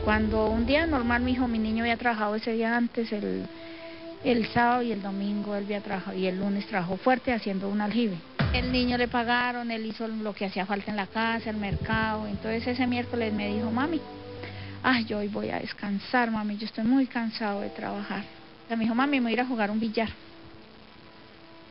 Cuando un día normal, mi niño había trabajado ese día antes, el sábado y el domingo él había trabajado, y el lunes trabajó fuerte haciendo un aljibe. El niño le pagaron, él hizo lo que hacía falta en la casa, el mercado. Entonces ese miércoles me dijo, mami, ay, yo hoy voy a descansar, mami, yo estoy muy cansado de trabajar. Me dijo, mami, me voy a ir a jugar un billar.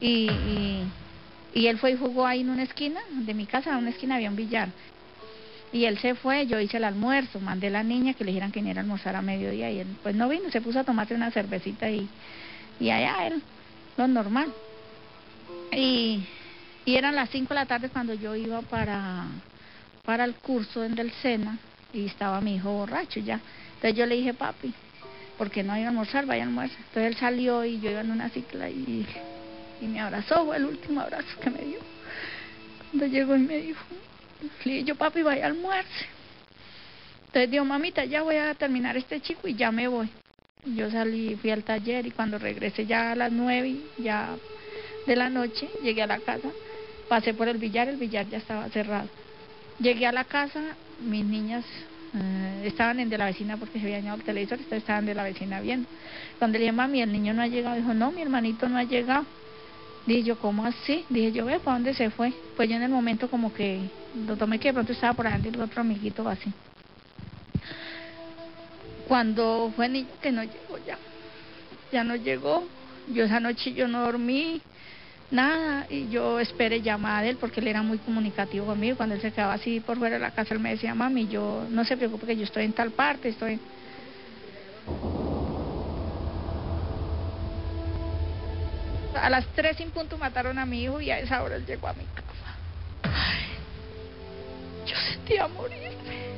Y, y, y él fue y jugó ahí en una esquina de mi casa, en una esquina había un billar. Y él se fue, yo hice el almuerzo, mandé a la niña que le dijeran que viniera a almorzar a mediodía, y él pues no vino, se puso a tomarse una cervecita y allá él, lo normal. Y, y eran las 5 de la tarde cuando yo iba para el curso en del SENA, y estaba mi hijo borracho ya. Entonces yo le dije, papi, ¿por qué no hay a almorzar? Vaya a almorzar. Entonces él salió y yo iba en una cicla y me abrazó, fue el último abrazo que me dio. Cuando llegó y me dijo, le dije yo, papi, vaya a almuerce. Entonces dijo, mamita, ya voy a terminar este chico y ya me voy. Yo salí, fui al taller, y cuando regresé ya a las 9 ya de la noche, llegué a la casa, pasé por el billar ya estaba cerrado. Llegué a la casa, mis niñas estaban en de la vecina porque se había dañado el televisor, entonces estaban de la vecina viendo. Cuando le dije, mami, el niño no ha llegado, dijo, no, mi hermanito no ha llegado. Dije yo, ¿cómo así? Dije yo, ve, ¿para dónde se fue? Pues yo en el momento como que lo tomé, que de pronto estaba por ahí el otro amiguito así. Cuando fue niño que no llegó ya no llegó. Yo esa noche yo no dormí nada, y yo esperé llamada de él porque él era muy comunicativo conmigo. Cuando él se quedaba así por fuera de la casa, él me decía, mami, yo no se preocupe que yo estoy en tal parte, estoy... A las 3 en punto mataron a mi hijo, y a esa hora él llegó a mi casa. Ay, yo sentía morirme.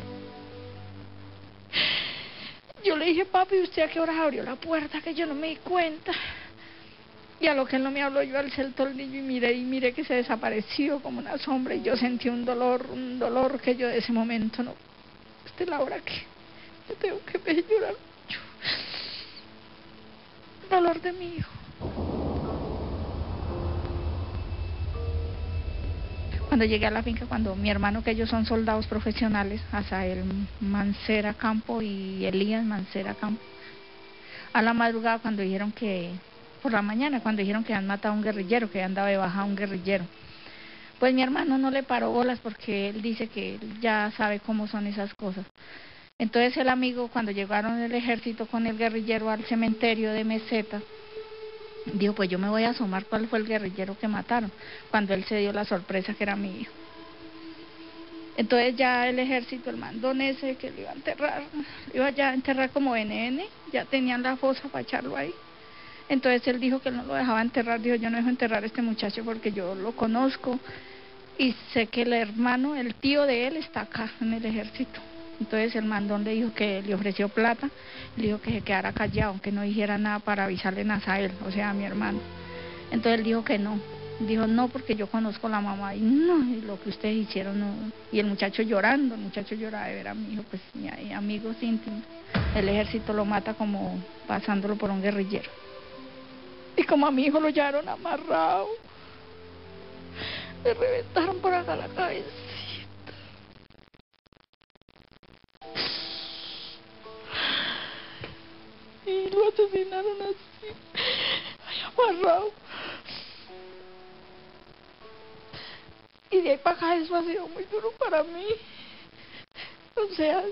Yo le dije, papi, ¿usted a qué horas abrió la puerta? Que yo no me di cuenta. Y a lo que él no me habló, yo alcé el tornillo y miré que se desapareció como una sombra, y yo sentí un dolor que yo de ese momento no... Esta es la hora que yo tengo que llorar mucho. El dolor de mi hijo. Cuando llegué a la finca, cuando mi hermano, que ellos son soldados profesionales, Asael Mancera Campo y Elías Mancera Campo, a la madrugada cuando dijeron que, por la mañana, cuando dijeron que habían matado a un guerrillero, que andaba de baja a un guerrillero, pues mi hermano no le paró bolas porque él dice que él ya sabe cómo son esas cosas. Entonces el amigo, cuando llegaron el ejército con el guerrillero al cementerio de Meseta, dijo, pues yo me voy a asomar cuál fue el guerrillero que mataron, cuando él se dio la sorpresa que era mi hijo. Entonces ya el ejército, el mandón ese que lo iba a enterrar, lo iba ya a enterrar como NN, ya tenían la fosa para echarlo ahí. Entonces él dijo que él no lo dejaba enterrar, dijo, yo no dejo enterrar a este muchacho porque yo lo conozco y sé que el hermano, el tío de él está acá en el ejército. Entonces el mandón le dijo que le ofreció plata, le dijo que se quedara callado, que no dijera nada para avisarle a Nazael, o sea, a mi hermano. Entonces él dijo que no, dijo no porque yo conozco a la mamá, y no, y lo que ustedes hicieron no. Y el muchacho llorando, el muchacho lloraba de ver a mi hijo, pues ni hay amigos íntimos. El ejército lo mata como pasándolo por un guerrillero. Y como a mi hijo lo llevaron amarrado, le reventaron por acá la cabeza. Y lo asesinaron así, amarrado. Y de ahí para acá eso ha sido muy duro para mí. O sea,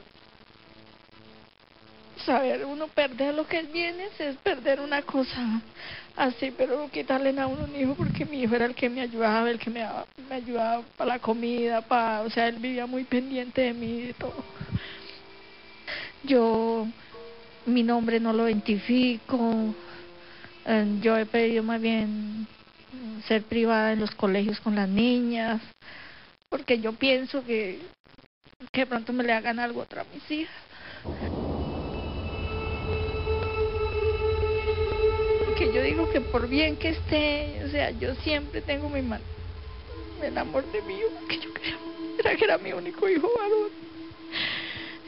saber uno perder lo que viene es perder una cosa así, pero no quitarle a uno un hijo, porque mi hijo era el que me ayudaba, el que me ayudaba para la comida, o sea, él vivía muy pendiente de mí y de todo. Yo, mi nombre no lo identifico, yo he pedido más bien ser privada en los colegios con las niñas, porque yo pienso que de pronto me le hagan algo otra a mis hijas. Que yo digo que por bien que esté, o sea, yo siempre tengo el amor de mi hijo, que yo creo era que era mi único hijo varón,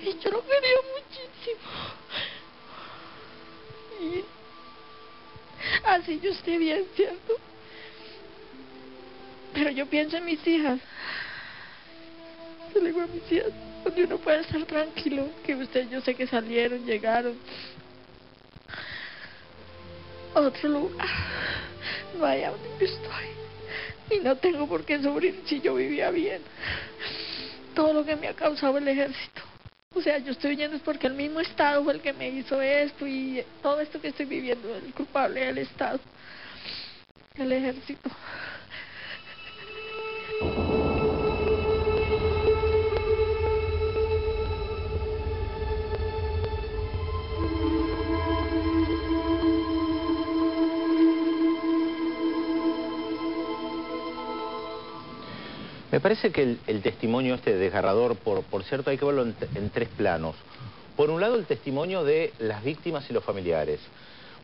y yo lo quería muchísimo, y así yo esté bien, ¿cierto? Pero yo pienso en mis hijas, yo le digo a mis hijas, donde uno pueda estar tranquilo, que ustedes yo sé que salieron, llegaron a otro lugar, no allá donde yo estoy, y no tengo por qué sufrir si yo vivía bien. Todo lo que me ha causado el ejército, o sea, yo estoy huyendo es porque el mismo Estado fue el que me hizo esto, y todo esto que estoy viviendo, el culpable del Estado, el ejército. Me parece que el testimonio este desgarrador, por cierto, hay que verlo en tres planos. Por un lado, el testimonio de las víctimas y los familiares.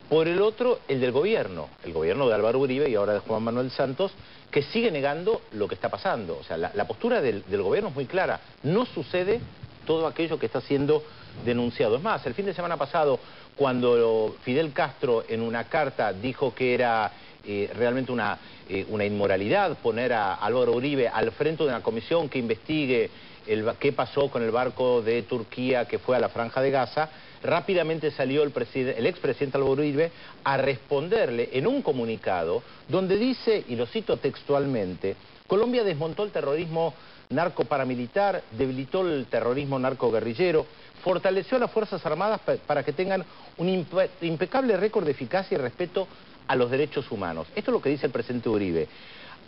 Por el otro, el del gobierno. El gobierno de Álvaro Uribe y ahora de Juan Manuel Santos, que sigue negando lo que está pasando. O sea, la postura del gobierno es muy clara. No sucede todo aquello que está siendo denunciado. Es más, el fin de semana pasado, cuando Fidel Castro en una carta dijo que era realmente una inmoralidad poner a Álvaro Uribe al frente de una comisión que investigue qué pasó con el barco de Turquía que fue a la Franja de Gaza, rápidamente salió el expresidente Álvaro Uribe a responderle en un comunicado donde dice, y lo cito textualmente, Colombia desmontó el terrorismo narco-paramilitar, debilitó el terrorismo narco-guerrillero, fortaleció a las Fuerzas Armadas para que tengan un impecable récord de eficacia y respeto a los derechos humanos. Esto es lo que dice el presidente Uribe.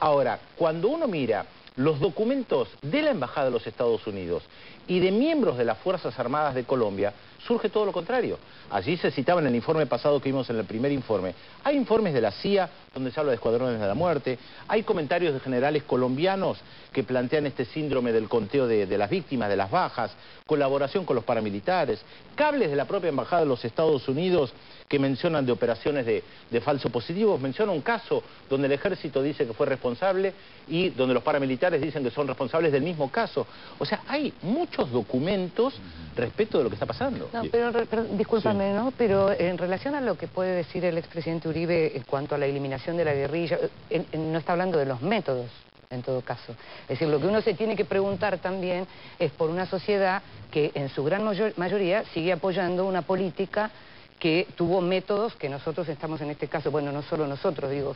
Ahora, cuando uno mira los documentos de la Embajada de los Estados Unidos y de miembros de las Fuerzas Armadas de Colombia, surge todo lo contrario. Allí se citaba en el informe pasado que vimos en el primer informe. Hay informes de la CIA donde se habla de escuadrones de la muerte, hay comentarios de generales colombianos que plantean este síndrome del conteo de las víctimas, de las bajas, colaboración con los paramilitares, cables de la propia Embajada de los Estados Unidos que mencionan de operaciones de falso positivos, menciona un caso donde el ejército dice que fue responsable y donde los paramilitares dicen que son responsables del mismo caso. O sea, hay muchos documentos respecto de lo que está pasando. No, pero discúlpame, sí, ¿no? Pero en relación a lo que puede decir el expresidente Uribe en cuanto a la eliminación de la guerrilla, él no está hablando de los métodos, en todo caso. Es decir, lo que uno se tiene que preguntar también es por una sociedad que en su gran mayoría sigue apoyando una política que tuvo métodos que nosotros estamos en este caso, bueno, no solo nosotros, digo,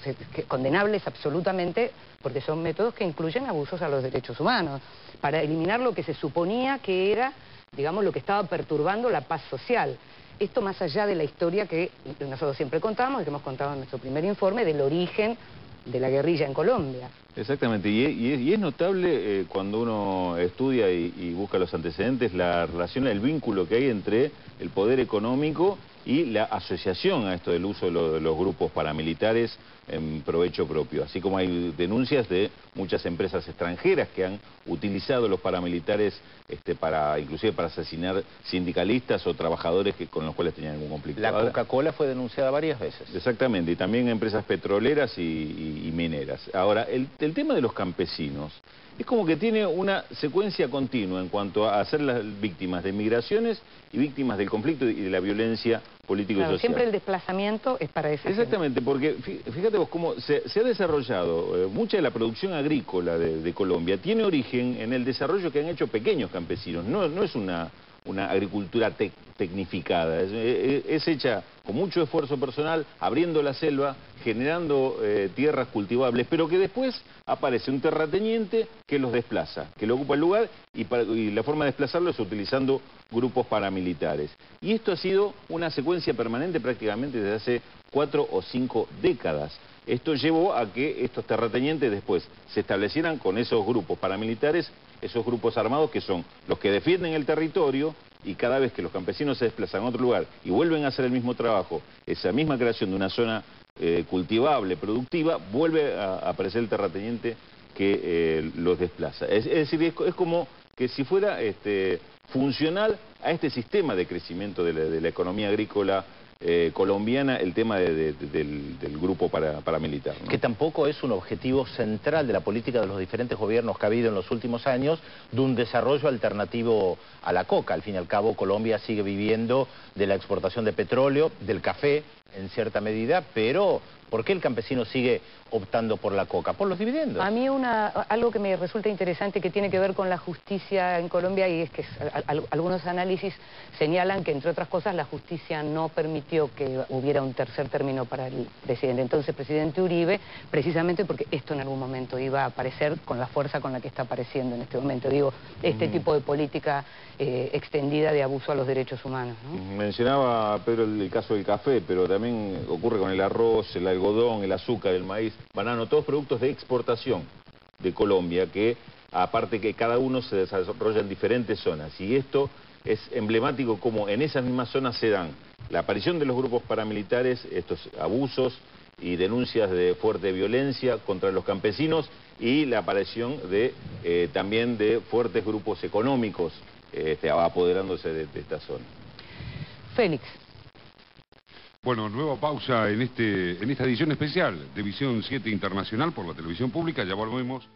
condenables absolutamente, porque son métodos que incluyen abusos a los derechos humanos, para eliminar lo que se suponía que era, digamos, lo que estaba perturbando la paz social. Esto más allá de la historia que nosotros siempre contamos, y que hemos contado en nuestro primer informe, del origen de la guerrilla en Colombia. Exactamente, y es notable cuando uno estudia y busca los antecedentes, la relación, el vínculo que hay entre el poder económico y la asociación a esto del uso de los grupos paramilitares en provecho propio. Así como hay denuncias de muchas empresas extranjeras que han utilizado los paramilitares inclusive para asesinar sindicalistas o trabajadores con los cuales tenían algún conflicto. La Coca-Cola fue denunciada varias veces. Exactamente, y también empresas petroleras y mineras. Ahora, el tema de los campesinos es como que tiene una secuencia continua en cuanto a ser las víctimas de migraciones y víctimas del conflicto y de la violencia político y social. Siempre el desplazamiento es para eso. Exactamente, porque fíjate vos cómo se ha desarrollado mucha de la producción agrícola de Colombia, tiene origen en el desarrollo que han hecho pequeños campesinos, no es una agricultura tecnificada, es hecha con mucho esfuerzo personal, abriendo la selva, generando tierras cultivables, pero que después aparece un terrateniente que los desplaza, que le ocupa el lugar y la forma de desplazarlo es utilizando grupos paramilitares. Y esto ha sido una secuencia permanente prácticamente desde hace 4 o 5 décadas. Esto llevó a que estos terratenientes después se establecieran con esos grupos paramilitares, esos grupos armados que son los que defienden el territorio, y cada vez que los campesinos se desplazan a otro lugar y vuelven a hacer el mismo trabajo, esa misma creación de una zona cultivable, productiva, vuelve a aparecer el terrateniente que los desplaza. Es decir, es como que si fuera funcional a este sistema de crecimiento de la economía agrícola colombiana, el tema del grupo paramilitar, ¿no? Que tampoco es un objetivo central de la política de los diferentes gobiernos que ha habido en los últimos años, de un desarrollo alternativo a la coca. Al fin y al cabo, Colombia sigue viviendo de la exportación de petróleo, del café en cierta medida, pero ¿por qué el campesino sigue optando por la coca? Por los dividendos. A mí algo que me resulta interesante que tiene que ver con la justicia en Colombia, y es que algunos análisis señalan que, entre otras cosas, la justicia no permitió que hubiera un tercer término para el presidente. Entonces, el presidente Uribe, precisamente porque esto en algún momento iba a aparecer con la fuerza con la que está apareciendo en este momento, digo, este tipo de política extendida de abuso a los derechos humanos, ¿no? Mencionaba Pedro el caso del café, pero también ocurre con el arroz, el algodón, el azúcar, el maíz, banano, todos productos de exportación de Colombia, que aparte que cada uno se desarrolla en diferentes zonas. Y esto es emblemático como en esas mismas zonas se dan la aparición de los grupos paramilitares, estos abusos y denuncias de fuerte violencia contra los campesinos, y la aparición de también de fuertes grupos económicos apoderándose de esta zona. Félix. Bueno, nueva pausa en esta edición especial de Visión 7 Internacional por la televisión pública. Ya volvemos.